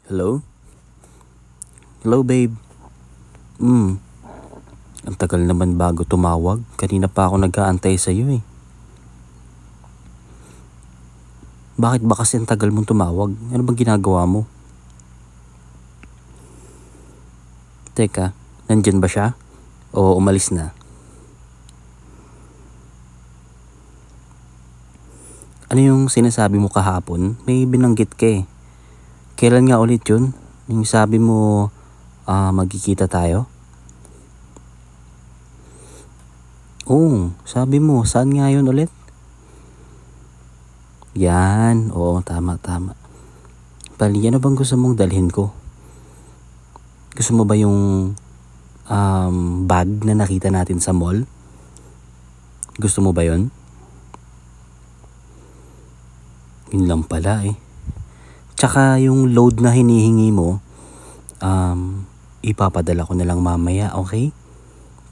Hello? Hello, babe. Ang tagal naman bago tumawag. Kanina pa ako nag-aantay sa'yo eh. Bakit ba kasi ang tagal mong tumawag? Ano bang ginagawa mo? Teka, nandyan ba siya? O umalis na? Ano yung sinasabi mo kahapon? May binanggit ka eh. Kailan nga ulit yun? Yung sabi mo, magkikita tayo? Oo, sabi mo, saan nga yun ulit? Yan, oo, tama. Bali, ano bang gusto mong dalhin ko? Gusto mo ba yung bag na nakita natin sa mall? Gusto mo ba yun? Yun lang pala eh. Tsaka yung load na hinihingi mo, ipapadala ko na lang mamaya, okay?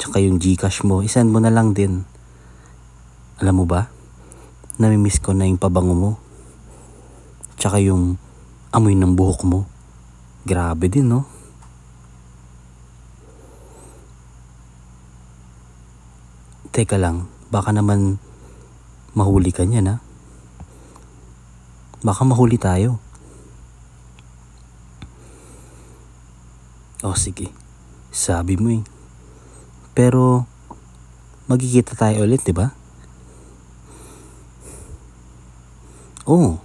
Tsaka yung GCash mo, isend mo na lang din. Alam mo ba? Namimiss ko na yung pabango mo. Tsaka yung amoy ng buhok mo. Grabe din, no? Teka lang, baka naman mahuli ka niyan, ha? Baka mahuli tayo. Oh, sige. Sabi mo eh. Pero, magkikita tayo ulit, di ba? Oo.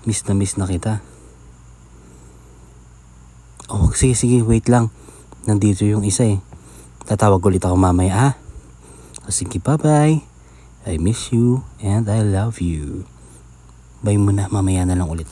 Miss na kita. Oh, sige, wait lang. Nandito yung isa eh. Tatawag ulit ako mamaya, ha? Sige, bye-bye. I miss you and I love you. Bye muna, mamaya na lang ulit.